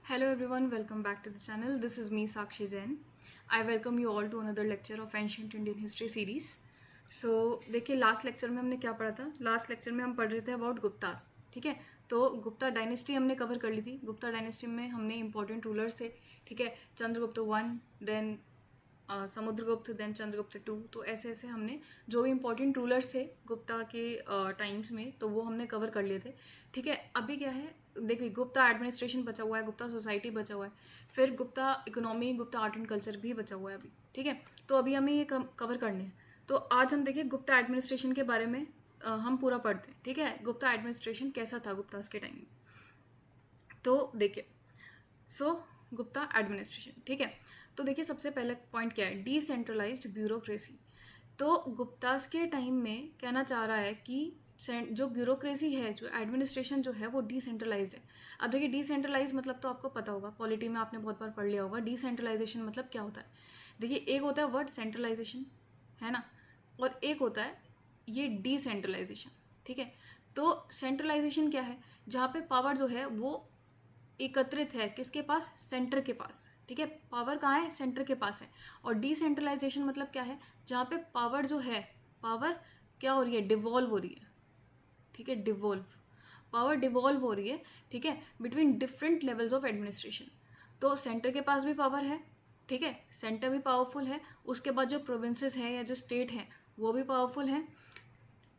Hello everyone, welcome back to the channel. This is me Sakshi Jain. I welcome you all to another lecture of Ancient Indian History series. So देखिए last lecture में हमने क्या पढ़ा था. Last lecture में हम पढ़ रहे थे अबाउट गुप्तास. ठीक है, तो गुप्ता डायनेस्टी हमने कवर कर ली थी. गुप्ता डायनेस्टी में हमने इंपॉर्टेंट रूलर्स थे. ठीक है, Chandragupta one, then Samudragupta, then Chandragupta two. तो ऐसे ऐसे हमने जो भी इंपॉर्टेंट रूलर्स थे गुप्ता के टाइम्स में, तो वो हमने कवर कर लिए थे. ठीक है, अभी क्या है, देखिए गुप्ता एडमिनिस्ट्रेशन बचा हुआ है, गुप्ता सोसाइटी बचा हुआ है, फिर Gupta economy, Gupta art and culture भी बचा हुआ है अभी. ठीक है, तो अभी हमें ये कवर करने हैं. तो आज हम देखिए गुप्ता एडमिनिस्ट्रेशन के बारे में हम पूरा पढ़ते हैं. ठीक है, गुप्ता एडमिनिस्ट्रेशन कैसा था गुप्तास के टाइम में. तो देखिए, सो गुप्ता एडमिनिस्ट्रेशन. ठीक है, तो देखिए सबसे पहले पॉइंट क्या है, डिसेंट्रलाइज्ड ब्यूरोक्रेसी. तो गुप्तास के टाइम में कहना चाह रहा है कि जो ब्यूरोक्रेसी है, जो एडमिनिस्ट्रेशन जो है वो डिसेंट्रलाइज्ड है. अब देखिए डिसेंट्रलाइज मतलब तो आपको पता होगा, पॉलिटी में आपने बहुत बार पढ़ लिया होगा डिसेंट्रलाइजेशन मतलब क्या होता है. देखिए एक होता है वर्ड सेंट्रलाइजेशन, है ना, और एक होता है ये डिसेंट्रलाइजेशन. ठीक है, तो सेंट्रलाइजेशन क्या है, जहाँ पे पावर जो है वो एकत्रित है किसके पास, सेंटर के पास. ठीक है, पावर कहाँ है, सेंटर के पास है. और डिसेंट्रलाइजेशन मतलब क्या है, जहाँ पे पावर जो है, पावर क्या हो रही है, डिवॉल्व हो रही है. ठीक है, डिवॉल्व, पावर डिवॉल्व हो रही है. ठीक है, between different levels of administration. तो सेंटर के पास भी पावर है. ठीक है, सेंटर भी पावरफुल है. उसके बाद जो प्रोविंसेस हैं या जो स्टेट हैं वो भी पावरफुल हैं.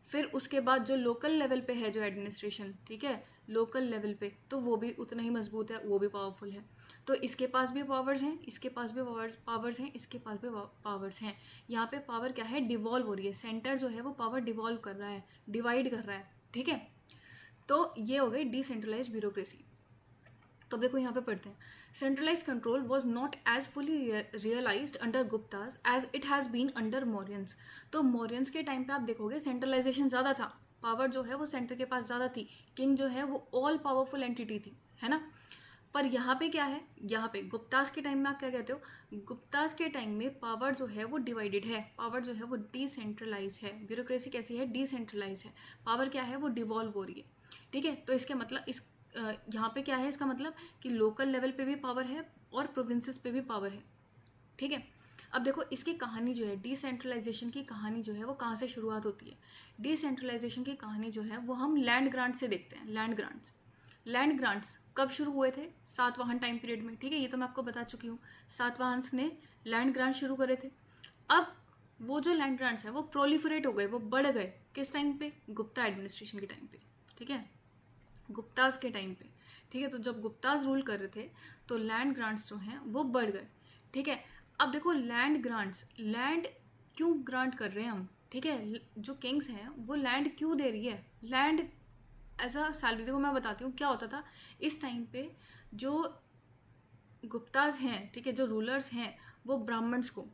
फिर उसके बाद जो लोकल लेवल पे है जो एडमिनिस्ट्रेशन, ठीक है, लोकल लेवल पे, तो वो भी उतना ही मजबूत है, वो भी पावरफुल है. तो इसके पास भी पावर्स हैं, इसके पास भी पावर्स हैं, इसके पास भी पावर्स हैं. यहाँ पे पावर क्या है, डिवॉल्व हो रही है. सेंटर जो है वो पावर डिवॉल्व कर रहा है, डिवाइड कर रहा है. ठीक है, तो ये हो गई डिसेंट्रलाइज ब्यूरोक्रेसी. तो अब देखो यहाँ पे पढ़ते हैं, centralise control was not as fully realised under Guptas as it has been under Mauryans. तो मौर्यंस के टाइम पे आप देखोगे सेंट्रलाइजेशन ज़्यादा था, पावर जो है वो सेंटर के पास ज़्यादा थी, किंग जो है वो ऑल पावरफुल एंटिटी थी, है ना. पर यहाँ पे क्या है, यहाँ पे गुप्तास के टाइम में आप क्या कहते हो, गुप्तास के टाइम में पावर जो है वो डिवाइडेड है, पावर जो है वो डिसेंट्रलाइज है. ब्यूरोक्रेसी कैसी है, डिसेंट्रलाइज है. पावर क्या है, वो डिवॉल्व हो रही है. ठीक है, तो इसके मतलब इस यहाँ पे क्या है, इसका मतलब कि लोकल लेवल पे भी पावर है और प्रोविंसेस पे भी पावर है. ठीक है, अब देखो इसकी कहानी जो है, डिसेंट्रलाइजेशन की कहानी जो है वो कहाँ से शुरुआत होती है. डिसेंट्रलाइजेशन की कहानी जो है वो हम लैंड ग्रांट से देखते हैं. लैंड ग्रांट्स, लैंड ग्रांट्स कब शुरू हुए थे, सातवाहन टाइम पीरियड में. ठीक है, ये तो मैं आपको बता चुकी हूँ, सातवाहन्स ने लैंड ग्रांट शुरू करे थे. अब वो जो लैंड ग्रांट्स है वो प्रोलिफरेट हो गए, वो बढ़ गए किस टाइम पे, गुप्ता एडमिनिस्ट्रेशन के टाइम पे. ठीक है, गुप्तास के टाइम पे. ठीक है, तो जब गुप्तास रूल कर रहे थे तो लैंड ग्रांट्स जो हैं वो बढ़ गए. ठीक है, अब देखो लैंड ग्रांट्स, लैंड क्यों ग्रांट कर रहे हैं हम. ठीक है, जो किंग्स हैं वो लैंड क्यों दे रही है, लैंड एज अ सैलरी. देखो मैं बताती हूँ क्या होता था इस टाइम पे. जो गुप्ताज हैं, ठीक है, जो रूलर्स हैं वो ब्राह्मण्स को,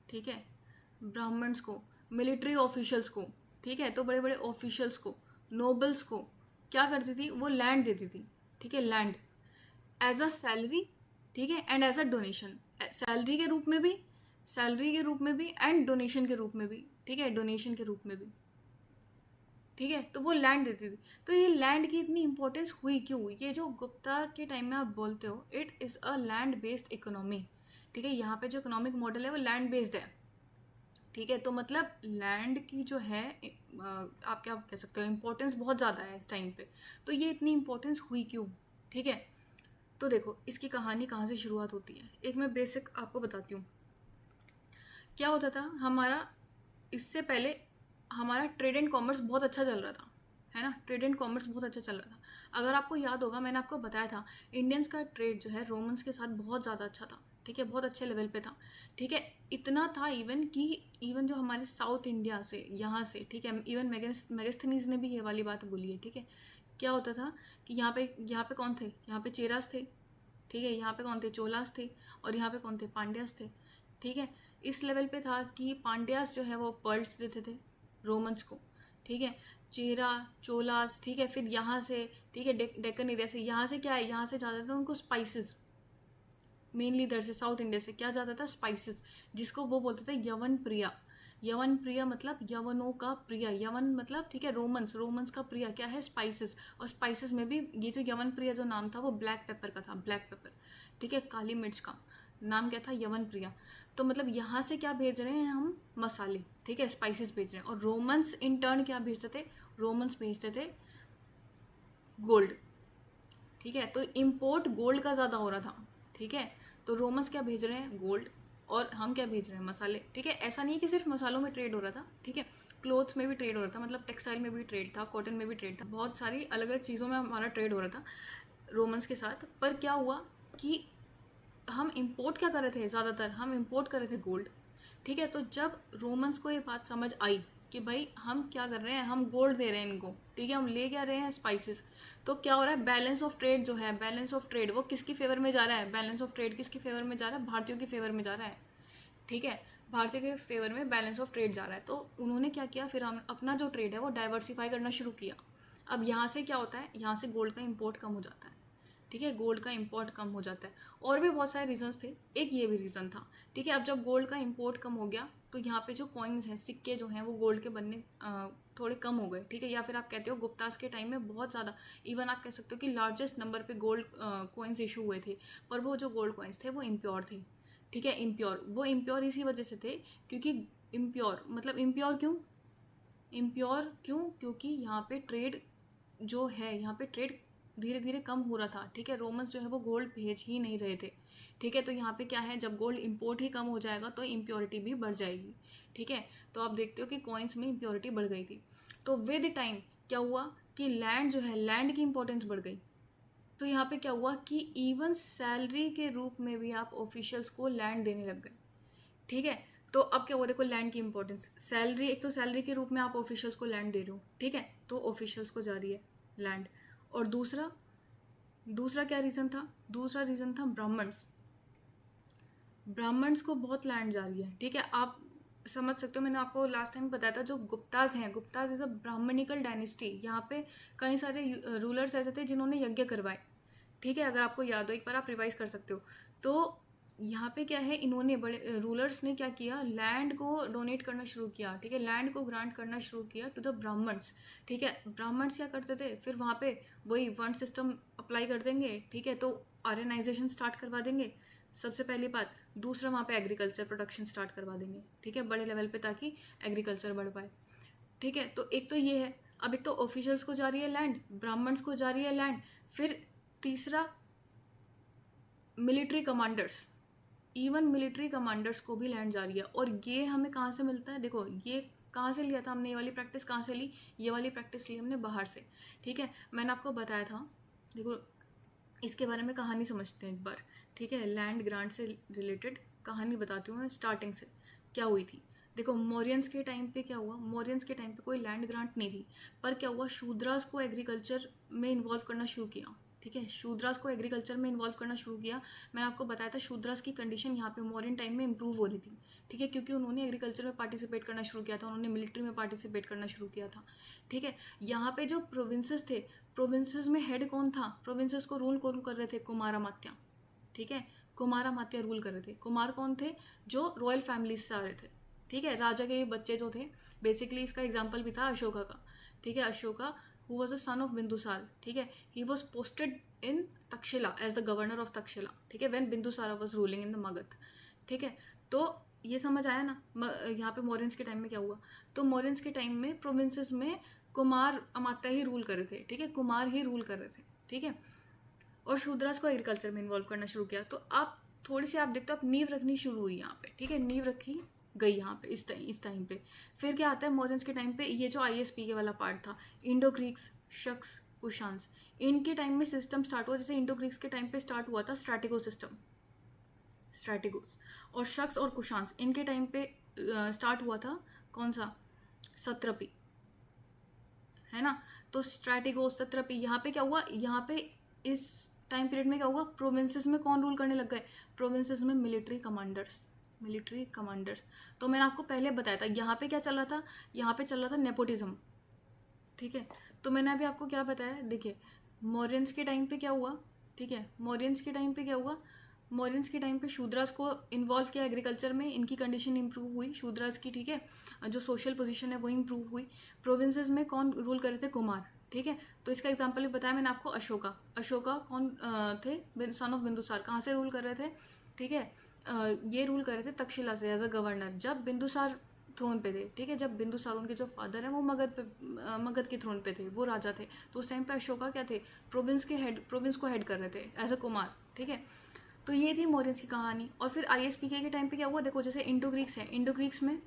ठीक है, ब्राह्मण्स को, मिलिट्री ऑफिशियल्स को, ठीक है, तो बड़े बड़े ऑफिशियल्स को, नोबल्स को क्या करती थी, वो लैंड देती थी. ठीक है, लैंड एज अ सैलरी. ठीक है, and as a donation, salary के रूप में भी, सैलरी के रूप में भी, एंड डोनेशन के रूप में भी. ठीक है, डोनेशन के रूप में भी. ठीक है, तो वो लैंड देती थी. तो ये लैंड की इतनी इंपॉर्टेंस हुई क्यों, ये जो गुप्ता के टाइम में आप बोलते हो, it is a land based economy. ठीक है, यहाँ पे जो इकोनॉमिक मॉडल है वो लैंड बेस्ड है. ठीक है, तो मतलब लैंड की जो है आप क्या कह सकते हो, इम्पोर्टेंस बहुत ज़्यादा है इस टाइम पे. तो ये इतनी इम्पोर्टेंस हुई क्यों. ठीक है, तो देखो इसकी कहानी कहाँ से शुरुआत होती है, एक मैं बेसिक आपको बताती हूँ. क्या होता था हमारा, इससे पहले हमारा ट्रेड एंड कॉमर्स बहुत अच्छा चल रहा था, है ना, ट्रेड एंड कॉमर्स बहुत अच्छा चल रहा था. अगर आपको याद होगा मैंने आपको बताया था, इंडियंस का ट्रेड जो है रोमन्स के साथ बहुत ज़्यादा अच्छा था. ठीक है, बहुत अच्छे लेवल पे था. ठीक है, इतना था इवन कि इवन जो हमारे साउथ इंडिया से यहाँ से, ठीक है, इवन मेगस्थनीज ने भी ये वाली बात बोली है. ठीक है, क्या होता था कि यहाँ पे कौन थे, यहाँ पे चेरास थे. ठीक है, यहाँ पे कौन थे, चोलास थे. और यहाँ पे कौन थे, पांड्यास थे. ठीक है, इस लेवल पे था कि पांड्यास जो है वो पर्ल्स देते थे रोमन्स को. ठीक है, चेरा, चोलास. ठीक है, फिर यहाँ से, ठीक है, डेक्कन एरिया से, यहाँ से क्या है, यहाँ से जाते थे उनको स्पाइसेस, मेनली इधर से साउथ इंडिया से क्या जाता था, स्पाइसेस, जिसको वो बोलते थे यवन प्रिया. यवन प्रिय मतलब यवनों का प्रिय, यवन मतलब ठीक है रोमन्स, रोमन्स का प्रिय क्या है स्पाइसेस, और स्पाइसेस में भी ये जो यवन प्रिय जो नाम था वो ब्लैक पेपर का था, ब्लैक पेपर ठीक है, काली मिर्च का नाम क्या था, यवन प्रिया। तो मतलब यहाँ से क्या भेज रहे हैं हम, मसाले ठीक है, स्पाइसेस भेज रहे हैं। और रोमन्स इन टर्न क्या भेजते थे, रोमन्स भेजते थे गोल्ड ठीक है। तो इम्पोर्ट गोल्ड का ज़्यादा हो रहा था ठीक है, तो रोमन्स क्या भेज रहे हैं, गोल्ड, और हम क्या भेज रहे हैं, मसाले ठीक है। ऐसा नहीं है कि सिर्फ मसालों में ट्रेड हो रहा था ठीक है, क्लोथ्स में भी ट्रेड हो रहा था, मतलब टेक्सटाइल में भी ट्रेड था, कॉटन में भी ट्रेड था, बहुत सारी अलग अलग चीज़ों में हमारा ट्रेड हो रहा था रोमन्स के साथ। पर क्या हुआ कि हम इंपोर्ट क्या कर रहे थे, ज़्यादातर हम इंपोर्ट कर रहे थे गोल्ड ठीक है। तो जब रोमन्स को ये बात समझ आई कि भाई हम क्या कर रहे हैं, हम गोल्ड दे रहे हैं इनको ठीक है, हम ले क्या रहे हैं स्पाइसेस, तो क्या हो रहा है, बैलेंस ऑफ ट्रेड जो है, बैलेंस ऑफ ट्रेड वो किसकी फेवर में जा रहा है, बैलेंस ऑफ ट्रेड किसकी फेवर में जा रहा है, भारतीयों की फेवर में जा रहा है ठीक है, भारतीय के फेवर में बैलेंस ऑफ ट्रेड जा रहा है। तो उन्होंने क्या किया, फिर हम अपना जो ट्रेड है वो डाइवर्सिफाई करना शुरू किया। अब यहाँ से क्या होता है, यहाँ से गोल्ड का इम्पोर्ट कम हो जाता है ठीक है, गोल्ड का इंपोर्ट कम हो जाता है। और भी बहुत सारे रीजंस थे, एक ये भी रीज़न था ठीक है। अब जब गोल्ड का इंपोर्ट कम हो गया तो यहाँ पे जो कॉइन्स हैं, सिक्के जो हैं वो गोल्ड के बनने थोड़े कम हो गए ठीक है, या फिर आप कहते हो गुप्तास के टाइम में बहुत ज़्यादा, इवन आप कह सकते हो कि लार्जेस्ट नंबर पे गोल्ड कॉइन्स इशू हुए थे। पर वो जो गोल्ड कॉइन्स थे वो इम्प्योर थे ठीक है, इम्प्योर, वो इम्प्योर इसी वजह से थे क्योंकि इम्प्योर मतलब इम्प्योर क्यों, इम्प्योर क्यों, क्योंकि यहाँ पे ट्रेड जो है, यहाँ पे ट्रेड धीरे धीरे कम हो रहा था ठीक है, रोमन्स जो है वो गोल्ड भेज ही नहीं रहे थे ठीक है। तो यहाँ पे क्या है, जब गोल्ड इंपोर्ट ही कम हो जाएगा तो इम्प्योरिटी भी बढ़ जाएगी ठीक है। तो आप देखते हो कि कॉइन्स में इम्प्योरिटी बढ़ गई थी। तो विद टाइम क्या हुआ कि लैंड जो है, लैंड की इंपॉर्टेंस बढ़ गई। तो यहाँ पे क्या हुआ कि इवन सैलरी के रूप में भी आप ऑफिशियल्स को लैंड देने लग गए ठीक है। तो अब क्या हुआ, देखो लैंड की इंपॉर्टेंस, सैलरी, एक तो सैलरी के रूप में आप ऑफिशियल्स को लैंड दे रहे हो ठीक है, तो ऑफिशियल्स को जा रही है लैंड। और दूसरा, दूसरा क्या रीज़न था, दूसरा रीज़न था ब्राह्मण्स, ब्राह्मण्स को बहुत लैंड जा रही है ठीक है। आप समझ सकते हो, मैंने आपको लास्ट टाइम बताया था, जो गुप्ताज हैं, Guptas is a Brahmanical dynasty. यहाँ पे कई सारे रूलर्स ऐसे थे जिन्होंने यज्ञ करवाए ठीक है, अगर आपको याद हो, एक बार आप रिवाइज कर सकते हो। तो यहाँ पे क्या है, इन्होंने बड़े रूलर्स ने क्या किया, लैंड को डोनेट करना शुरू किया ठीक है, लैंड को ग्रांट करना शुरू किया टू द ब्राह्मण्स ठीक है। ब्राह्मण्स क्या करते थे, फिर वहाँ पे वही वर्ण सिस्टम अप्लाई कर देंगे ठीक है, तो आर्यनाइजेशन स्टार्ट करवा देंगे सबसे पहली बात। दूसरा, वहाँ पे एग्रीकल्चर प्रोडक्शन स्टार्ट करवा देंगे ठीक है, बड़े लेवल पे, ताकि एग्रीकल्चर बढ़ पाए ठीक है। तो एक तो ये है, अब एक तो ऑफिशियल्स को जा रही है लैंड, ब्राह्मण्स को जा रही है लैंड, फिर तीसरा military commanders, even military commanders को भी लैंड जा रही है। और ये हमें कहाँ से मिलता है, देखो ये कहाँ से लिया था हमने, ये वाली प्रैक्टिस कहाँ से ली, ये वाली प्रैक्टिस ली हमने बाहर से ठीक है। मैंने आपको बताया था, देखो इसके बारे में कहानी समझते हैं एक बार ठीक है, लैंड ग्रांट से रिलेटेड कहानी बताती हूँ मैं स्टार्टिंग से क्या हुई थी। देखो मौर्यंस के टाइम पे क्या हुआ, मौर्यंस के टाइम पे कोई लैंड ग्रांट नहीं थी, पर क्या हुआ, शूद्रास को एग्रीकल्चर में इन्वॉल्व करना शुरू किया ठीक है, शूद्रास को एग्रीकल्चर में इन्वॉल्व करना शुरू किया। मैंने आपको बताया था शूद्रास की कंडीशन यहाँ पे मॉडर्न टाइम में इंप्रूव हो रही थी ठीक है, क्योंकि उन्होंने एग्रीकल्चर में पार्टिसिपेट करना शुरू किया था, उन्होंने मिलिट्री में पार्टिसिपेट करना शुरू किया था ठीक है। यहाँ पे जो प्रोविंसेस थे, प्रोविंसेस में हेड कौन था, प्रोविंसेस को रूल कौन कर रहे थे, कुमारामात्या ठीक है, कुमारामात्या रूल कर रहे थे। कुमार कौन थे, जो रॉयल फैमिलीज से आ रहे थे ठीक है, राजा के बच्चे जो थे। बेसिकली इसका एग्जाम्पल भी था अशोका का ठीक है, Ashoka who was a son of Bindusara ठीक है, he was posted in Taxila as the governor of Taxila ठीक है, when Bindusara was ruling in the Magadha ठीक है। तो ये समझ आया ना, यहाँ पे मौर्यंस के टाइम में क्या हुआ, तो मौर्यंस के टाइम में प्रोविंसेस में कुमार अमात्या ही रूल कर रहे थे ठीक है, कुमार ही रूल कर रहे थे ठीक है। और शूद्रास को एग्रीकल्चर में इन्वॉल्व करना शुरू किया। तो आप थोड़ी सी आप देखते हो, आप नींव रखनी शुरू हुई यहाँ पे ठीक है, नींव रखी गई यहाँ पे इस टाइम पे। फिर क्या आता है मॉर्यंस के टाइम पे, ये जो ISP के वाला पार्ट था, इंडो ग्रीक्स, शक्स, कुशांस, इनके टाइम में सिस्टम स्टार्ट हुआ। जैसे इंडो ग्रीक्स के टाइम पे स्टार्ट हुआ था स्ट्रैटेगो सिस्टम, स्ट्रैटेगोस, और शक्स और कुशांस इनके टाइम पे स्टार्ट हुआ था कौन सा, सत्रपी है ना। तो स्ट्रैटेगोस, सत्रपी, यहाँ पे क्या हुआ, यहाँ पे इस टाइम पीरियड में क्या हुआ, प्रोविंसेस में कौन रूल करने लग गए, प्रोविंसेस में मिलिट्री कमांडर्स, मिलिट्री कमांडर्स। तो मैंने आपको पहले बताया था यहाँ पे क्या चल रहा था, यहाँ पे चल रहा था नेपोटिज्म ठीक है। तो मैंने अभी आपको क्या बताया, देखिए मौर्यंस के टाइम पे क्या हुआ ठीक है, मौर्यंस के टाइम पे क्या हुआ, मौर्यंस के टाइम पे शूद्रास को इन्वॉल्व किया एग्रीकल्चर में, इनकी कंडीशन इंप्रूव हुई शूद्रास की, ठीक है, जो सोशल पोजीशन है वो इंप्रूव हुई। प्रोविंसेस में कौन रूल कर रहे थे? कुमार, ठीक है। तो इसका एग्जांपल भी बताया मैंने आपको, अशोका। अशोका कौन थे? Son of Bindusara. कहाँ से रूल कर रहे थे? ठीक है, ये रूल कर रहे थे तक्षशिला से एज अ गवर्नर, जब बिंदुसार थ्रोन पे थे, ठीक है। जब बिंदुसार, उनके जो फादर हैं वो मगध पे, मगध के थ्रोन पे थे, वो राजा थे। तो उस टाइम पे अशोका क्या थे? प्रोविंस के हेड, प्रोविंस को हेड कर रहे थे एज अ कुमार, ठीक है। तो ये थी मौर्यंस की कहानी। और फिर आईएसपीके के टाइम पे क्या हुआ? देखो, जैसे इंडो ग्रीक्स है, इंडो ग्रीक्स में,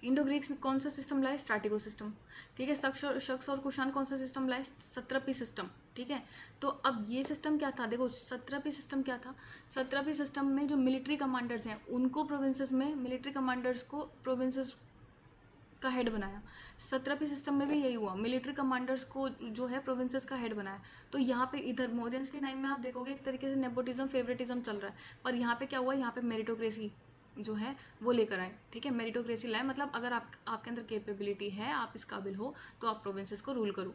इंडो ग्रीक्स कौन सा सिस्टम लाए? स्ट्रैटिको सिस्टम, ठीक है। शक्स और कुषाण कौन सा सिस्टम लाए? सत्रपी सिस्टम, ठीक है। तो अब ये सिस्टम क्या था? देखो, सत्रपी सिस्टम क्या था? सत्रपी सिस्टम में जो मिलिट्री कमांडर्स हैं उनको प्रोविंसेस में, मिलिट्री कमांडर्स को प्रोविंसेस का हेड बनाया। सत्रपी सिस्टम में भी यही हुआ, मिलिट्री कमांडर्स को जो है प्रोविंसेस का हेड बनाया। तो यहाँ पे इधर मौर्यंस के टाइम में आप देखोगे एक तरीके से नेपोटिज्म, फेवरेटिज्म चल रहा है। पर यहाँ पे क्या हुआ? यहाँ पे मेरिटोक्रेसी जो है वो लेकर आए, ठीक है। मेरिटोक्रेसी लाए, मतलब अगर आपके अंदर कैपेबिलिटी है, आप इस काबिल हो, तो आप प्रोविंसेस को रूल करो,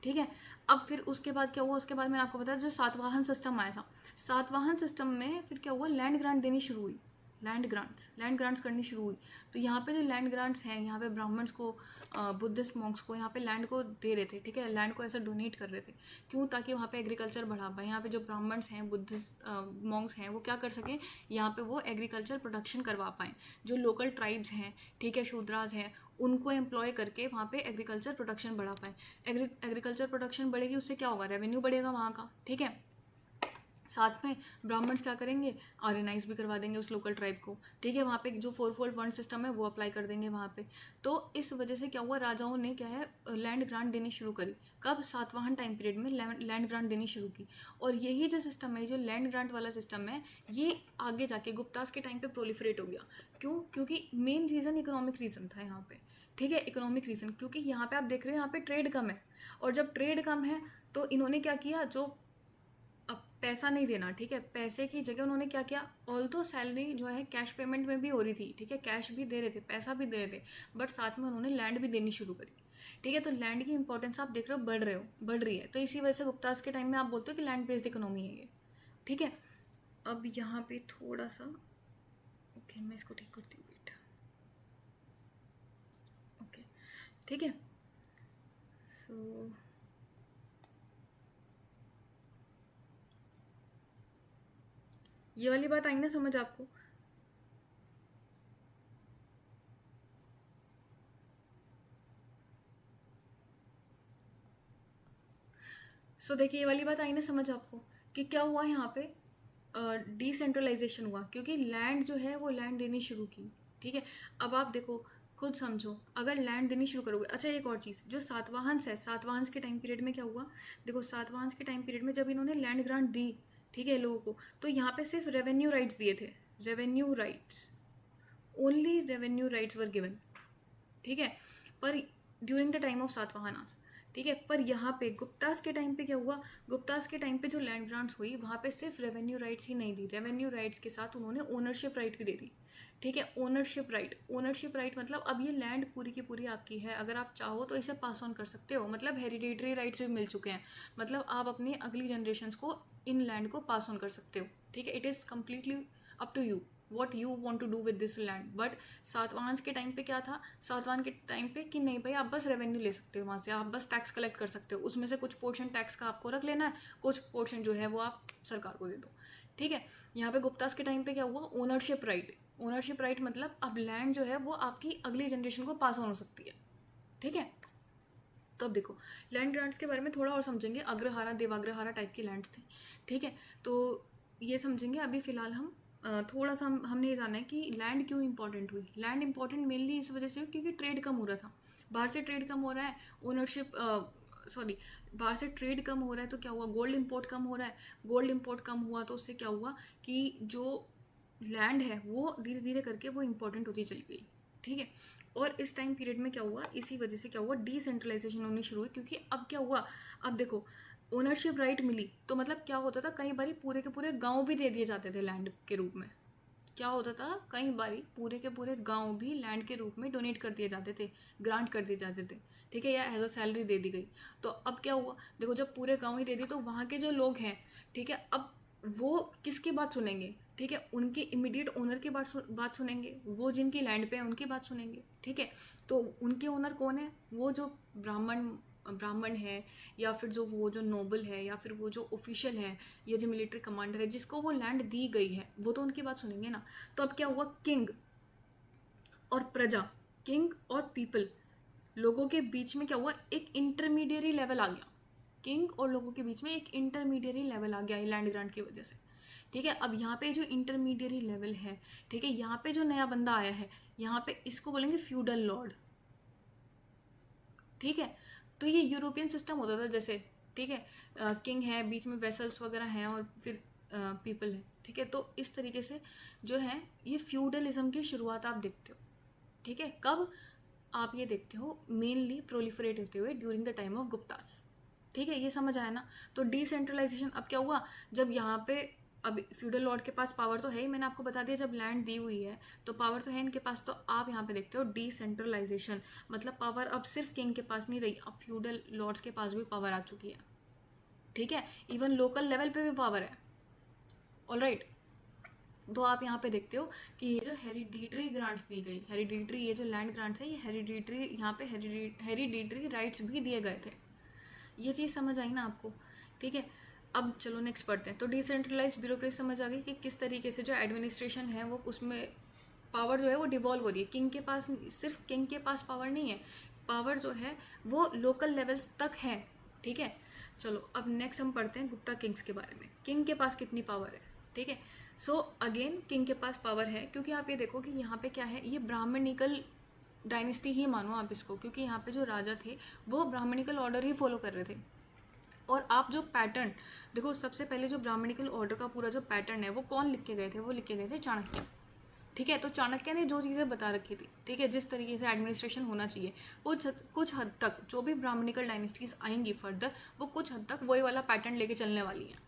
ठीक है। अब फिर उसके बाद क्या हुआ? उसके बाद मैंने आपको बताया जो सातवाहन सिस्टम आया था। सातवाहन सिस्टम में फिर क्या हुआ? लैंड ग्रांट देनी शुरू हुई, लैंड ग्रांट्स करनी शुरू हुई। तो यहाँ पे जो लैंड ग्रांट्स हैं, यहाँ पे ब्राह्मण्स को, बुद्धिस्ट मॉन्क्स को यहाँ पे लैंड को दे रहे थे, ठीक है। लैंड को ऐसा डोनेट कर रहे थे, क्यों? ताकि वहाँ पे एग्रीकल्चर बढ़ा पाए। यहाँ पे जो ब्राह्मण्स हैं, बुद्धिस्ट मॉन्क्स हैं, वो क्या कर सकें? यहाँ पे वो एग्रीकल्चर प्रोडक्शन करवा पाएँ। जो लोकल ट्राइब्स हैं, ठीक है, शूद्रास हैं, उनको एम्प्लॉय करके वहाँ पे एग्रीकल्चर प्रोडक्शन बढ़ा पाएँ। एग्रीकल्चर प्रोडक्शन बढ़ेगी, उससे क्या होगा? रेवेन्यू बढ़ेगा वहाँ का, ठीक है। साथ में ब्राह्मण्स क्या करेंगे? आर्यनाइज भी करवा देंगे उस लोकल ट्राइब को, ठीक है। वहाँ पे जो 4-4 वर्ण सिस्टम है वो अप्लाई कर देंगे वहाँ पे। तो इस वजह से क्या हुआ? राजाओं ने क्या है, लैंड ग्रांट देनी शुरू करी। कब? सातवाहन टाइम पीरियड में लैंड ग्रांट देनी शुरू की। और यही जो सिस्टम है, जो लैंड ग्रांट वाला सिस्टम है, ये आगे जाके गुप्तास के टाइम पे प्रोलिफरेट हो गया। क्यों? क्योंकि मेन रीज़न इकोनॉमिक रीज़न था यहाँ पे, ठीक है। इकोनॉमिक रीज़न, क्योंकि यहाँ पे आप देख रहे हो यहाँ पे ट्रेड कम है। और जब ट्रेड कम है तो इन्होंने क्या किया? जो अब पैसा नहीं देना, ठीक है, पैसे की जगह उन्होंने क्या किया? ऑल्दो सैलरी जो है कैश पेमेंट में भी हो रही थी, ठीक है, कैश भी दे रहे थे, पैसा भी दे रहे थे, बट साथ में उन्होंने लैंड भी देनी शुरू करी, ठीक है। तो लैंड की इंपॉर्टेंस आप देख रहे हो बढ़ रही है। तो इसी वजह से गुप्तास के टाइम में आप बोलते हो कि लैंड बेस्ड इकोनॉमी है ये, ठीक है। अब यहाँ पे थोड़ा सा, ओके, मैं इसको ठीक करती हूँ, वेट, ओके, ठीक है। सो ये वाली बात आई ना समझ आपको? सो देखिए, ये वाली बात आई ना समझ आपको कि क्या हुआ यहाँ पे? डिसेंट्रलाइजेशन हुआ, क्योंकि लैंड जो है वो लैंड देनी शुरू की, ठीक है। अब आप देखो, खुद समझो, अगर लैंड देनी शुरू करोगे। अच्छा, एक और चीज़, जो सातवाहन्स है, सातवाहन्स के टाइम पीरियड में क्या हुआ? देखो, सातवाहन्स के टाइम पीरियड में जब इन्होंने लैंड ग्रांट दी, ठीक है, लोगों को, तो यहाँ पे सिर्फ रेवेन्यू राइट्स दिए थे, revenue rights, only revenue rights were given, ठीक है। पर ड्यूरिंग द टाइम ऑफ सातवाहनास, ठीक है। पर यहाँ पे गुप्तास के टाइम पे क्या हुआ? गुप्तास के टाइम पे जो लैंड ग्रांट्स हुई, वहाँ पे सिर्फ रेवेन्यू राइट्स ही नहीं दी, रेवेन्यू राइट्स के साथ उन्होंने ओनरशिप राइट भी दे दी, ठीक है। ओनरशिप राइट, ओनरशिप राइट मतलब अब ये लैंड पूरी की पूरी आपकी है, अगर आप चाहो तो इसे पास ऑन कर सकते हो, मतलब हेरिडेटरी राइट्स भी मिल चुके हैं, मतलब आप अपनी अगली जनरेशन्स को इन लैंड को पास ऑन कर सकते हो, ठीक है। It is completely up to you what you want to do with this land. But Satavahana के टाइम पे क्या था? सातवाहन के टाइम पे कि नहीं भाई, आप बस रेवेन्यू ले सकते हो वहाँ से, आप बस टैक्स कलेक्ट कर सकते हो, उसमें से कुछ पोर्शन टैक्स का आपको रख लेना है, कुछ पोर्शन जो है वो आप सरकार को दे दो, ठीक है। यहाँ पे गुप्तास के टाइम पे क्या हुआ? ओनरशिप राइट, ओनरशिप राइट मतलब अब लैंड जो है वो आपकी अगली जनरेशन को पास ऑन हो सकती है, ठीक है। तो अब देखो, लैंड ग्रांट्स के बारे में थोड़ा और समझेंगे। अग्रहारा, देवाग्रहारा टाइप की लैंड्स थी, ठीक है। तो ये समझेंगे। अभी फ़िलहाल हम थोड़ा सा हमने ये जाना है कि लैंड क्यों इंपॉर्टेंट हुई। लैंड इंपॉर्टेंट मेनली इस वजह से हुई क्योंकि ट्रेड कम हो रहा था, बाहर से ट्रेड कम हो रहा है, ओनरशिप, सॉरी, बाहर से ट्रेड कम हो रहा है, तो क्या हुआ? गोल्ड इंपोर्ट कम हो रहा है, गोल्ड इंपोर्ट कम हुआ तो उससे क्या हुआ कि जो लैंड है वो धीरे धीरे करके वो इंपॉर्टेंट होती चली गई, ठीक है। और इस टाइम पीरियड में क्या हुआ? इसी वजह से क्या हुआ? डिसेंट्रलाइजेशन होनी शुरू हुई, क्योंकि अब क्या हुआ? अब देखो, ओनरशिप राइट मिली तो मतलब क्या होता था, कई बारी पूरे के पूरे गांव भी दे दिए जाते थे लैंड के रूप में। क्या होता था? कई बारी पूरे के पूरे गांव भी लैंड के रूप में डोनेट कर दिए जाते थे, ग्रांट कर दिए जाते थे, ठीक है, या एज अ सैलरी दे दी गई। तो अब क्या हुआ? देखो, जब पूरे गांव ही दे दी तो वहाँ के जो लोग हैं, ठीक है, अब वो किसकी बात सुनेंगे? ठीक है, उनके इमीडिएट ओनर की बात सुनेंगे, वो जिनकी लैंड पे है उनकी बात सुनेंगे। ठीक है, तो उनके ओनर कौन है? वो जो ब्राह्मण ब्राह्मण है, या फिर जो वो जो नोबल है, या फिर वो जो ऑफिशियल है, या जो मिलिट्री कमांडर है जिसको वो लैंड दी गई है, वो तो उनकी बात सुनेंगे ना। तो अब क्या हुआ? किंग और प्रजा, किंग और पीपल, लोगों के बीच में क्या हुआ? एक इंटरमीडियरी लेवल आ गया। किंग और लोगों के बीच में एक इंटरमीडियरी लेवल आ गया लैंड ग्रांट की वजह से। ठीक है, अब यहाँ पे जो इंटरमीडियरी लेवल है, ठीक है, यहाँ पे जो नया बंदा आया है, यहाँ पे इसको बोलेंगे फ्यूडल लॉर्ड। ठीक है, तो ये यूरोपियन सिस्टम होता था जैसे। ठीक है, किंग है, बीच में वेसल्स वगैरह हैं, और फिर पीपल है। ठीक है, तो इस तरीके से जो है ये फ्यूडलिज्म की शुरुआत आप देखते हो। ठीक है, कब आप ये देखते हो? मेनली प्रोलिफरेट होते हुए during the time of Guptas. ठीक है, ये समझ आया ना। तो डिसेंट्रलाइजेशन अब क्या हुआ? जब यहाँ पे अब फ्यूडल लॉर्ड के पास पावर तो है ही, मैंने आपको बता दिया, जब लैंड दी हुई है तो पावर तो है इनके पास। तो आप यहाँ पे देखते हो डिसेंट्रलाइजेशन, मतलब पावर अब सिर्फ किंग के पास नहीं रही, अब फ्यूडल लॉर्ड्स के पास भी पावर आ चुकी है। ठीक है, इवन लोकल लेवल पे भी पावर है। ऑल राइट, तो आप यहाँ पे देखते हो कि ये जो हेरिडिटरी ग्रांट्स दी गई, हेरिडिटरी ये जो लैंड ग्रांट्स है, ये हेरिडिटरी, यहाँ पे हेरिडिटरी राइट्स भी दिए गए थे। ये चीज़ समझ आई ना आपको? ठीक है, अब चलो नेक्स्ट पढ़ते हैं। तो डिसेंट्रलाइज ब्यूरोक्रेसी समझ आ गई कि किस तरीके से जो एडमिनिस्ट्रेशन है वो उसमें पावर जो है वो डिवॉल्व हो रही है। किंग के पास, सिर्फ किंग के पास पावर नहीं है, पावर जो है वो लोकल लेवल्स तक है। ठीक है, चलो अब नेक्स्ट हम पढ़ते हैं गुप्ता किंग्स के बारे में। किंग के पास कितनी पावर है? ठीक है, सो अगेन किंग के पास पावर है, क्योंकि आप ये देखो कि यहाँ पे क्या है, ये ब्राह्मणिकल डायनेस्टी ही मानो आप इसको, क्योंकि यहाँ पे जो राजा थे वो ब्राह्मणिकल ऑर्डर ही फॉलो कर रहे थे। और आप जो पैटर्न देखो, सबसे पहले जो ब्राह्मणिकल ऑर्डर का पूरा जो पैटर्न है वो कौन लिख के गए थे? वो लिख के गए थे चाणक्य। ठीक है, तो चाणक्य ने जो चीज़ें बता रखी थी, ठीक है, जिस तरीके से एडमिनिस्ट्रेशन होना चाहिए, वो कुछ हद तक जो भी ब्राह्मणिकल डायनेस्टीज आएंगी फर्दर, वो कुछ हद तक वही वाला पैटर्न लेके चलने वाली हैं।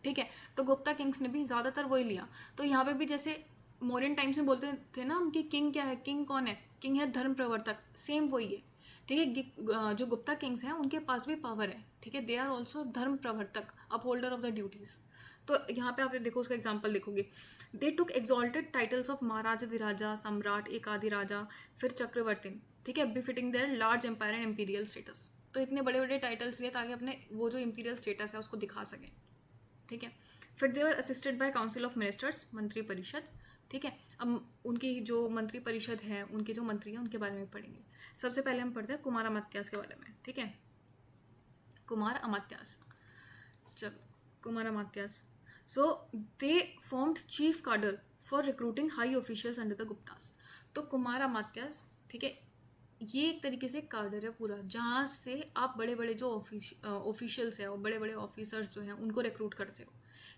ठीक है, तो गुप्ता किंग्स ने भी ज़्यादातर वही लिया। तो यहाँ पे भी जैसे मौर्यन टाइम्स में बोलते थे ना हम कि किंग क्या है, किंग कौन है? किंग है धर्म प्रवर्तक, सेम वही है। ठीक है, जो गुप्ता किंग्स हैं उनके पास भी पावर है। ठीक है, दे आर ऑल्सो धर्म प्रवर्तक, अपहोल्डर ऑफ द ड्यूटीज। तो यहाँ पे आप देखो, उसका एग्जाम्पल देखोगे, they took exalted titles of Maharaja Adhiraja, Samrat, एक आदि राजा, फिर चक्रवर्ती। ठीक है, befitting their large empire and imperial status. तो इतने बड़े बड़े टाइटल्स लिए ताकि अपने वो जो इंपीरियल स्टेटस है उसको दिखा सकें। ठीक है, फिर they were assisted by council of ministers, मंत्री परिषद। ठीक है, अब उनकी जो मंत्री परिषद है, उनके जो मंत्री हैं उनके बारे में पढ़ेंगे। सबसे पहले हम पढ़ते हैं कुमार अमात्यास के बारे में। ठीक है, कुमार अमात्यास, चलो कुमार अमात्यास। सो दे फॉर्म्ड चीफ कार्डर for recruiting high officials under the Guptas. तो कुमार अमात्यास, ठीक है, ये एक तरीके से कार्डर है पूरा, जहाँ से आप बड़े बड़े जो ऑफिशियल्स हैं और बड़े बड़े ऑफिसर्स जो हैं उनको रिक्रूट करते हो।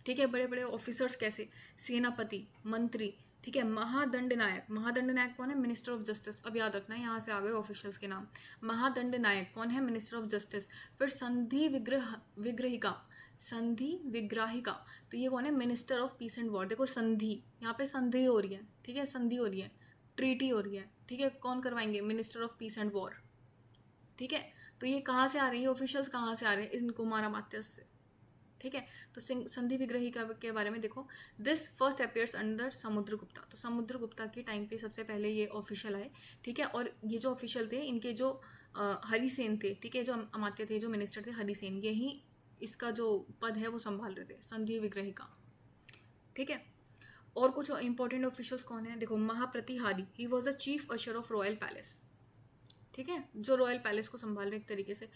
ठीक है, बड़े बड़े ऑफिसर्स कैसे? सेनापति, मंत्री। ठीक है, महादंड नायक, महादंड नायक कौन है? Minister of justice. अब याद रखना है, यहाँ से आ गए ऑफिशियल्स के नाम। महादंड नायक कौन है? Minister of justice. फिर संधि विग्रहिका, संधि विग्राहिका, तो ये कौन है? Minister of peace and war. देखो संधि, यहाँ पे संधि हो रही है। ठीक है, संधि हो रही है, ट्रीटी हो रही है। ठीक है, कौन करवाएंगे? Minister of peace and war. ठीक है, तो ये कहाँ से आ रही है? ऑफिशियल्स कहाँ से आ रहे हैं? इन कुमार अमात्यास से। ठीक है, तो संधि विग्रही के बारे में देखो, this first appears under Samudragupta. तो समुद्रगुप्ता के टाइम पे सबसे पहले ये ऑफिशियल आए। ठीक है, और ये जो ऑफिशियल थे, इनके जो हरिसेन थे, ठीक है, जो अमात्य थे, जो मिनिस्टर थे, हरिसेन, यही इसका जो पद है वो संभाल रहे थे, संधि विग्रही का। ठीक है, और कुछ इंपॉर्टेंट ऑफिशियल्स कौन है? देखो, Mahapratihari, he was the chief usher of royal palace. ठीक है, जो रॉयल पैलेस को संभाल रहे एक तरीके से।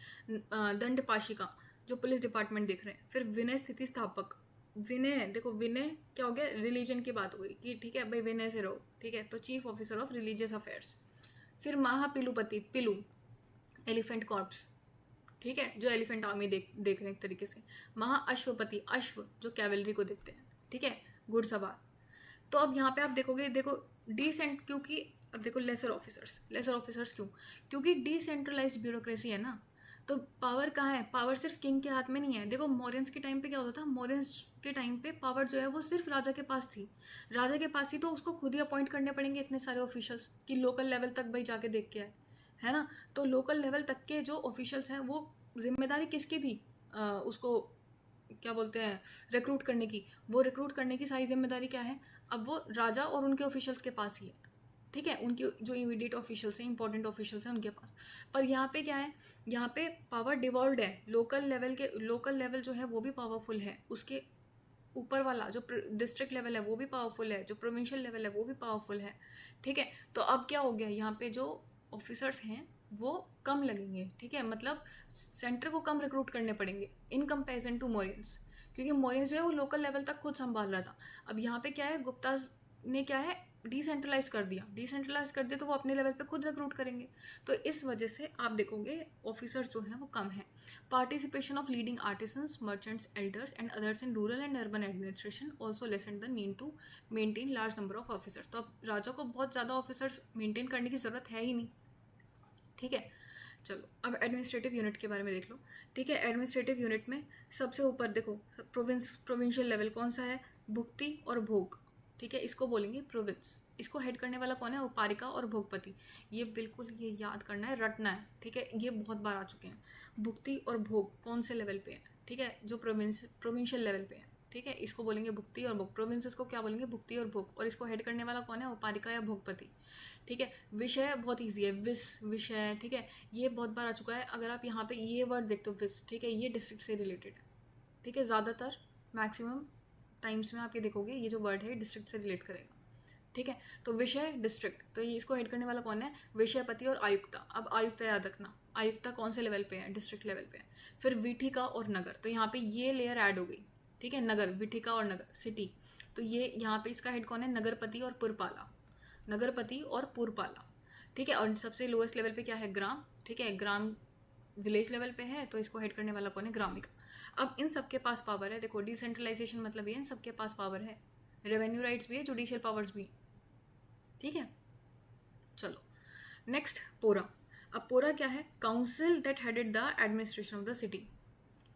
दंड पाशिका, जो पुलिस डिपार्टमेंट देख रहे हैं। फिर विनय स्थिति स्थापक, विनय, देखो विनय क्या हो गया? रिलीजन की बात हो गई कि ठीक है भाई विनय से रहो। ठीक है, तो chief officer of religious affairs. फिर महापिलुपति, पिलू, एलिफेंट कॉर्प्स। ठीक है, जो एलिफेंट आर्मी देख रहे हैं एक तरीके से। महाअश्वपति, अश्व जो कैवलरी को देखते हैं। ठीक है, घुड़सवार। तो अब यहाँ पे आप देखोगे, देखो डिसेंट, क्योंकि अब देखो लेसर ऑफिसर्स क्यों? क्योंकि डिसेंट्रलाइज्ड ब्यूरोक्रेसी है ना, तो पावर कहाँ है? पावर सिर्फ किंग के हाथ में नहीं है। देखो मौर्यंस के टाइम पे क्या होता था? मौर्यंस के टाइम पे पावर जो है वो सिर्फ राजा के पास थी। राजा के पास थी तो उसको खुद ही अपॉइंट करने पड़ेंगे इतने सारे ऑफिशियल्स कि लोकल लेवल तक भाई जाके देख के आए, है ना। तो लोकल लेवल तक के जो ऑफिशियल्स हैं वो जिम्मेदारी किसकी थी? उसको क्या बोलते हैं, रिक्रूट करने की, वो रिक्रूट करने की सारी जिम्मेदारी क्या है, अब वो राजा और उनके ऑफिशियल्स के पास ही है, ठीक है, उनकी जो इमीडिएट ऑफिशियल्स हैं, इंपॉर्टेंट ऑफिशियल्स हैं उनके पास। पर यहाँ पे क्या है, यहाँ पे पावर डिवॉल्व्ड है, लोकल लेवल जो है वो भी पावरफुल है, उसके ऊपर वाला जो डिस्ट्रिक्ट लेवल है वो भी पावरफुल है, जो प्रोविंशियल लेवल है वो भी पावरफुल है, ठीक है। तो अब क्या हो गया, यहाँ पे जो ऑफिसर्स हैं वो कम लगेंगे, ठीक है, मतलब सेंटर को कम रिक्रूट करने पड़ेंगे इन कंपेरिजन टू मोरियंस, क्योंकि मोरियंस जो है वो लोकल लेवल तक खुद संभाल रहा था। अब यहाँ पे क्या है, गुप्ता ने क्या है, डिसेंट्रलाइज कर दिया तो वो अपने लेवल पे खुद रिक्रूट करेंगे। तो इस वजह से आप देखोगे ऑफिसर्स जो हैं वो कम है। Participation of leading artisans, merchants, elders and others in rural and urban administration also lessen the need to maintain large number of officers. तो अब राजा को बहुत ज़्यादा ऑफिसर्स मेंटेन करने की ज़रूरत है ही नहीं, ठीक है। चलो अब एडमिनिस्ट्रेटिव यूनिट के बारे में देख लो, ठीक है। एडमिनिस्ट्रेटिव यूनिट में सबसे ऊपर देखो प्रोविंशियल लेवल कौन सा है, भुक्ति और भोग, ठीक है, इसको बोलेंगे प्रोविंस। इसको हेड करने वाला कौन है, उपारिका और भोगपति। ये बिल्कुल ये याद करना है, रटना है, ठीक है, ये बहुत बार आ चुके हैं। भुक्ति और भोग कौन से लेवल पे है, ठीक है, जो प्रोविंशियल लेवल पे है, ठीक है, इसको बोलेंगे भुक्ति और भोग। प्रोविंसेस को क्या बोलेंगे, भुक्ति और भोग, और इसको हेड करने वाला कौन है, उपारिका या भोगपति, ठीक है। विषय बहुत ईजी है, विषय, ठीक है, ये बहुत बार आ चुका है। अगर आप यहाँ पे ये वर्ड देखते हो विस, ठीक है, ये डिस्ट्रिक्ट से रिलेटेड है, ठीक है, ज़्यादातर मैक्सिमम टाइम्स में आप ये देखोगे ये जो वर्ड है डिस्ट्रिक्ट से रिलेट करेगा, ठीक है। तो विषय डिस्ट्रिक्ट, तो ये इसको हेड करने वाला कौन है, विषयपति और आयुक्ता। अब आयुक्ता याद रखना, आयुक्ता कौन से लेवल पे है, डिस्ट्रिक्ट लेवल पे है। फिर विठिका और नगर, तो यहाँ पे ये लेयर ऐड हो गई, ठीक है, नगर, विठिका और नगर, सिटी। तो ये यहाँ पे इसका हेड कौन है, नगरपति और पुरपाला, नगरपति और पुरपाला, ठीक है। और सबसे लोएस्ट लेवल पे क्या है, ग्राम, ठीक है, ग्राम विलेज लेवल पे है, तो इसको हेड करने वाला कौन है, ग्रामिका। अब इन सबके पास पावर है, देखो डिसेंट्रलाइजेशन मतलब ये इन सबके पास पावर है, रेवेन्यू राइट्स भी है, जुडिशियल पावर्स भी, ठीक है। चलो नेक्स्ट पोरा। अब पोरा क्या है, council that headed the administration of the city,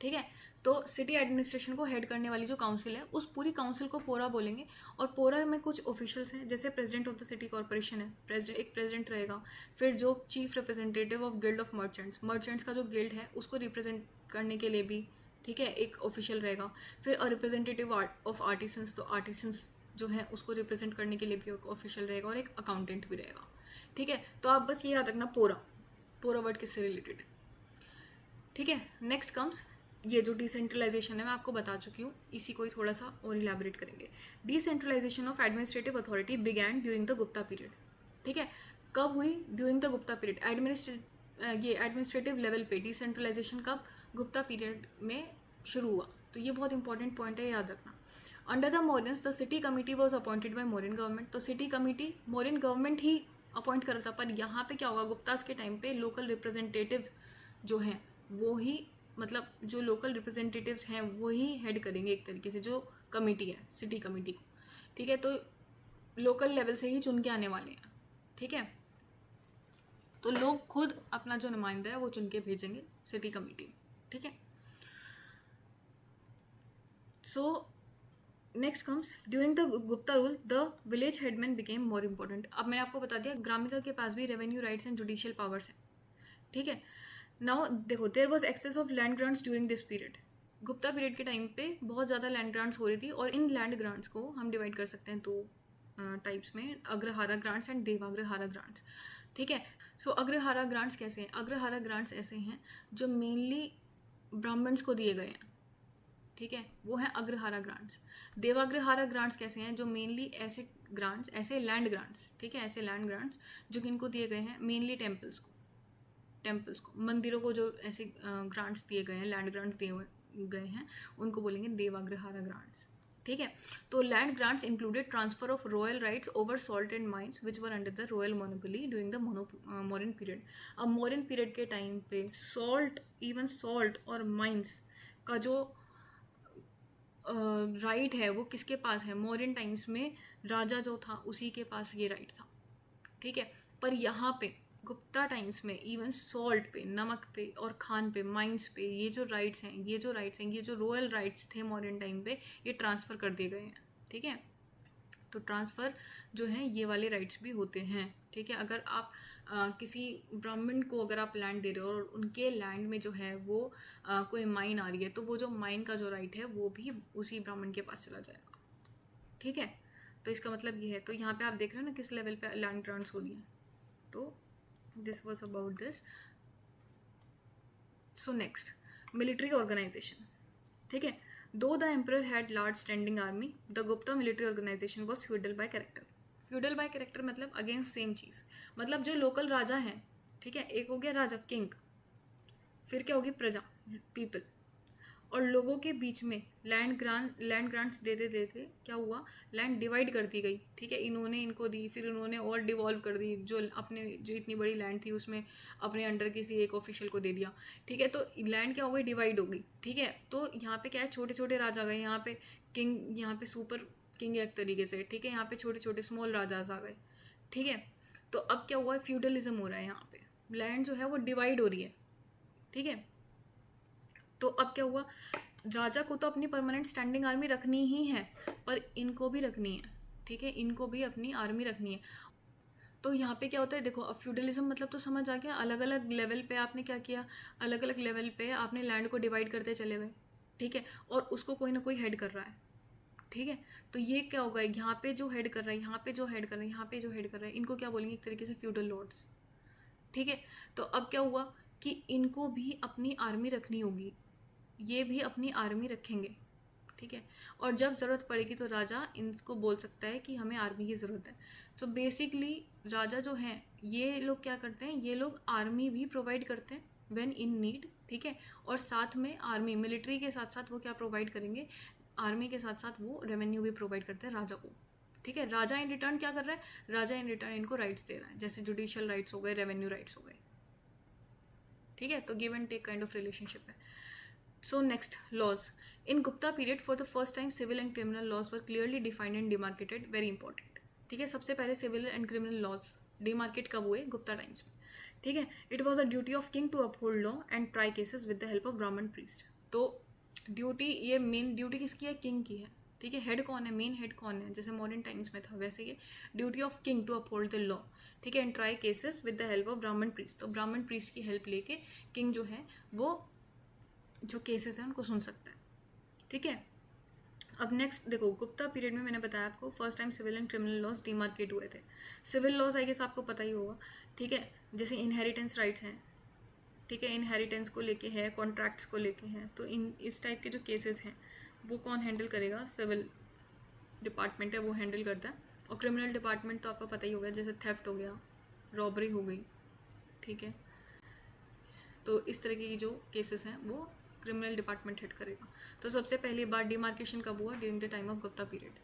ठीक है। तो सिटी एडमिनिस्ट्रेशन को हेड करने वाली जो काउंसिल है उस पूरी काउंसिल को पोरा बोलेंगे। और पोरा में कुछ ऑफिशियल्स हैं, जैसे president of the city corporation है, एक प्रेसिडेंट रहेगा। फिर जो chief representative of guild of merchants का जो गिल्ड है उसको रिप्रेजेंट करने के लिए भी, ठीक है, एक ऑफिशियल रहेगा। फिर रिप्रेजेंटेटिव ऑफ आर्टिसंस, तो आर्टिसंस जो है उसको रिप्रेजेंट करने के लिए भी एक ऑफिशियल रहेगा और एक अकाउंटेंट भी रहेगा, ठीक है। तो आप बस ये याद रखना पोरा वर्ड किससे रिलेटेड है, ठीक है। नेक्स्ट कम्स ये जो डिसेंट्रलाइजेशन है मैं आपको बता चुकी हूँ, इसी को ही थोड़ा सा और इलैबोरेट करेंगे। Decentralisation of administrative authority began during the Gupta period, ठीक है। कब हुई, ड्यूरिंग द गुप्ता पीरियड। ये एडमिनिस्ट्रेटिव लेवल पे डिसेंट्रलाइजेशन कब, गुप्ता पीरियड में शुरू हुआ। तो ये बहुत इंपॉर्टेंट पॉइंट है, याद रखना। Under the Mauryans the city committee was appointed by Mauryan government, तो सिटी कमिटी मोरियन गवर्नमेंट ही अपॉइंट कर रहा था। पर यहाँ पे क्या होगा, गुप्तास के टाइम पे लोकल रिप्रेजेंटेटिव जो हैं वो ही, मतलब जो लोकल रिप्रेजेंटेटिव्स हैं वो ही हेड करेंगे एक तरीके से जो कमेटी है, सिटी कमेटी को, ठीक है। तो लोकल लेवल से ही चुन के आने वाले हैं, ठीक है। तो लोग खुद अपना जो नुमाइंदा है वो चुन के भेजेंगे सिटी कमेटी, ठीक है। So next comes during the Gupta rule the village headman became more important. अब मैंने आपको बता दिया ग्रामिका के पास भी revenue rights and judicial powers हैं, ठीक है। नाउ देखो there was excess of land grants during this period. Gupta period के टाइम पे बहुत ज़्यादा लैंड ग्रांट्स हो रही थी, और इन लैंड ग्रांट्स को हम डिवाइड कर सकते हैं दो टाइप्स में, अग्रहारा ग्रांट्स एंड देवाग्रहारा ग्रांट्स, ठीक है। सो अग्रहारा ग्रांट्स कैसे हैं, अग्रहारा ग्रांट्स ऐसे हैं जो मेनली ब्राह्मण्स को दिए गए हैं, ठीक है, वो हैं अग्रहारा ग्रांट्स। देवाग्रहारा ग्रांट्स कैसे हैं, जो मेनली ऐसे ग्रांट्स, ऐसे लैंड ग्रांट्स, ठीक है, ऐसे लैंड ग्रांट्स जो किनको दिए गए हैं, मेनली टेम्पल्स को, मंदिरों को जो ऐसे ग्रांट्स दिए गए हैं, लैंड ग्रांट्स दिए गए हैं, उनको बोलेंगे देवाग्रहारा ग्रांट्स, ठीक है। तो land grants included transfer of royal rights over salt and mines which were under the royal monopoly during the Mauryan period. अब मोरियन पीरियड के टाइम पे सॉल्ट और माइंस का जो राइट है वो किसके पास है, मोरियन टाइम्स में राजा जो था उसी के पास ये राइट था, ठीक है। पर यहाँ पे गुप्ता टाइम्स में इवन सॉल्ट पे, नमक पे और खान पे, माइंस पे, ये जो राइट्स हैं, ये जो रॉयल राइट्स थे मॉडर्न टाइम पे, ये ट्रांसफ़र कर दिए गए हैं, ठीक है। तो ट्रांसफ़र जो है ये वाले राइट्स भी होते हैं, ठीक है। अगर आप किसी ब्राह्मण को अगर आप लैंड दे रहे हो और उनके लैंड में जो है वो कोई माइन आ रही है, तो वो जो माइन का जो राइट है वो भी उसी ब्राह्मण के पास चला जाएगा, ठीक है। तो इसका मतलब ये है। तो यहाँ पे आप देख रहे हो ना किस लेवल पे लैंड ग्रांट्स हो रही है। तो this was about this. So next, military organisation, ठीक है। Though the emperor had large standing army, the Gupta military organisation was feudal by character. Feudal by character मतलब अगेंस्ट सेम चीज़, मतलब जो लोकल राजा हैं, ठीक है, एक हो गया राजा किंग, फिर क्या होगी प्रजा पीपल, और लोगों के बीच में लैंड ग्रांट्स देते देते क्या हुआ, लैंड डिवाइड कर दी गई, ठीक है। इन्होंने इनको दी, फिर उन्होंने और डिवॉल्व कर दी, जो इतनी बड़ी लैंड थी उसमें अपने अंडर किसी एक ऑफिशियल को दे दिया, ठीक है। तो लैंड क्या हो गई, डिवाइड हो गई, ठीक है। तो यहाँ पे क्या है, छोटे छोटे राजा गए, यहाँ पे किंग, यहाँ पे सुपर किंग एक तरीके से, ठीक है। यहाँ पे छोटे छोटे स्मॉल राजाज आ गए, ठीक है। तो अब क्या हुआ है, फ्यूडलिज्म हो रहा है, यहाँ पे लैंड जो है वो डिवाइड हो रही है, ठीक है। तो अब क्या हुआ, राजा को तो अपनी परमानेंट स्टैंडिंग आर्मी रखनी ही है, पर इनको भी रखनी है, ठीक है, इनको भी अपनी आर्मी रखनी है। तो यहाँ पे क्या होता है, देखो अब फ्यूडलिज्म मतलब तो समझ आ गया, अलग अलग लेवल पे आपने क्या किया, अलग अलग लेवल पे आपने लैंड को डिवाइड करते चले गए, ठीक है, और उसको कोई ना कोई हेड कर रहा है, ठीक है। तो ये क्या होगा, यहाँ पे जो हेड कर रहा है, यहाँ पे जो हेड कर रहा है, यहाँ पे जो हेड कर रहा है, इनको क्या बोलेंगे, एक तरीके से फ्यूडल लॉर्ड्स, ठीक है। तो अब क्या हुआ कि इनको भी अपनी आर्मी रखनी होगी, ये भी अपनी आर्मी रखेंगे, ठीक है। और जब ज़रूरत पड़ेगी तो राजा इनको बोल सकता है कि हमें आर्मी की ज़रूरत है। सो बेसिकली राजा जो हैं ये लोग क्या करते हैं, ये लोग आर्मी भी प्रोवाइड करते हैं व्हेन इन नीड, ठीक है। और साथ में आर्मी मिलिट्री के साथ साथ वो क्या प्रोवाइड करेंगे, आर्मी के साथ साथ वो रेवेन्यू भी प्रोवाइड करते हैं राजा को, ठीक है। राजा इन रिटर्न क्या कर रहा है, राजा इन रिटर्न इनको राइट्स दे रहा है, जैसे जुडिशियल राइट्स हो गए, रेवेन्यू राइट्स हो गए, ठीक है। तो give and take kind of relationship है। So next, laws. In Gupta period, for the first time, civil and criminal laws were clearly defined and demarcated. Very important. ठीक है, सबसे पहले civil and criminal laws demarcate कब हुए, Gupta times में, ठीक है। It was a duty of king to uphold law and try cases with the help of Brahmin priest. तो ड्यूटी, ये मेन ड्यूटी किसकी है, किंग की है, ठीक है। हेड कौन है, मेन हेड कौन है, जैसे मॉडर्न टाइम्स में था वैसे ये duty of king to uphold the law, ठीक है, and try cases with the help of Brahmin priest. तो ब्राह्मण प्रीस्ट की हेल्प लेके किंग जो है वो जो केसेस हैं उनको सुन सकता है, ठीक है। अब नेक्स्ट देखो, गुप्ता पीरियड में मैंने बताया आपको first time civil and criminal laws demarcate हुए थे। सिविल लॉज आई गेस आपको पता ही होगा, ठीक है, जैसे इनहेरिटेंस राइट्स हैं, ठीक है, इनहेरिटेंस को लेके है, कॉन्ट्रैक्ट्स को लेके हैं, तो इस टाइप के जो केसेस हैं वो कौन हैंडल करेगा, सिविल डिपार्टमेंट है वो हैंडल करता है। और क्रिमिनल डिपार्टमेंट तो आपको पता ही होगा, जैसे थेफ्ट हो गया, रॉबरी हो गई, ठीक है। तो इस तरीके की जो केसेस हैं वो क्रिमिनल डिपार्टमेंट हेड करेगा। तो सबसे पहली बार डिमार्केशन कब हुआ, during the time of Gupta period.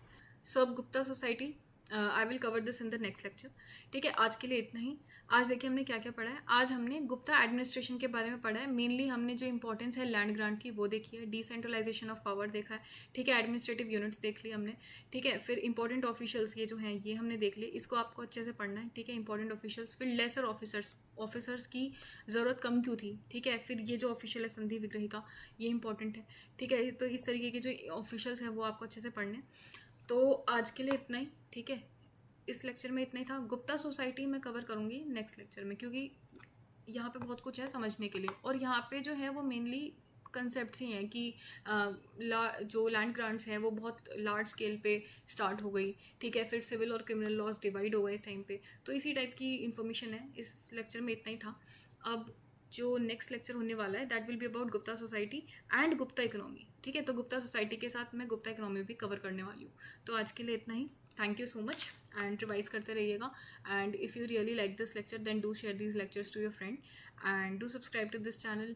So अब Gupta society, I will cover this in the next lecture, ठीक है। आज के लिए इतना ही। आज देखिए हमने क्या क्या पढ़ा है। आज हमने गुप्ता एडमिनिस्ट्रेशन के बारे में पढ़ा है, मेनली हमने जो इंपॉर्टेंस है लैंड ग्रांट की वो देखी है, डिसेंट्रलाइजेशन ऑफ पावर देखा है, ठीक है, एडमिनिस्ट्रेटिव यूनिट्स देख ली हमने, ठीक है। फिर इंपॉर्टेंट ऑफिशियल्स ये जो हैं ये हमने देख लिए, इसको आपको अच्छे से पढ़ना है, ठीक है, इंपॉर्टेंट ऑफिशियल्स। फिर लेसर ऑफिसर्स की ज़रूरत कम क्यों थी, ठीक है। फिर ये जो ऑफिशियल है संधि विग्रही का, ये इंपॉर्टेंट है, ठीक है। तो इस तरीके के जो ऑफिशियल्स हैं वो आपको अच्छे से पढ़ने। तो आज के लिए इतना ही, ठीक है। इस लेक्चर में इतना ही था। गुप्ता सोसाइटी मैं कवर करूँगी नेक्स्ट लेक्चर में, क्योंकि यहाँ पे बहुत कुछ है समझने के लिए, और यहाँ पे जो है वो मेनली कंसेप्ट्स ही हैं कि जो लैंड ग्रांट्स हैं वो बहुत लार्ज स्केल पे स्टार्ट हो गई, ठीक है। फिर सिविल और क्रिमिनल लॉज डिवाइड हो गए इस टाइम पे, तो इसी टाइप की इन्फॉर्मेशन है। इस लेक्चर में इतना ही था। अब जो नेक्स्ट लेक्चर होने वाला है that will be about Gupta society and Gupta economy, ठीक है। तो गुप्ता सोसाइटी के साथ मैं गुप्ता इकोनॉमी भी कवर करने वाली हूँ। तो आज के लिए इतना ही। Thank you so much and revise करते रहिएगा। And if you really like this lecture then do share these lectures to your friend and do subscribe to this channel.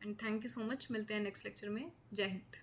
And thank you so much. मिलते हैं next lecture में। जय हिंद।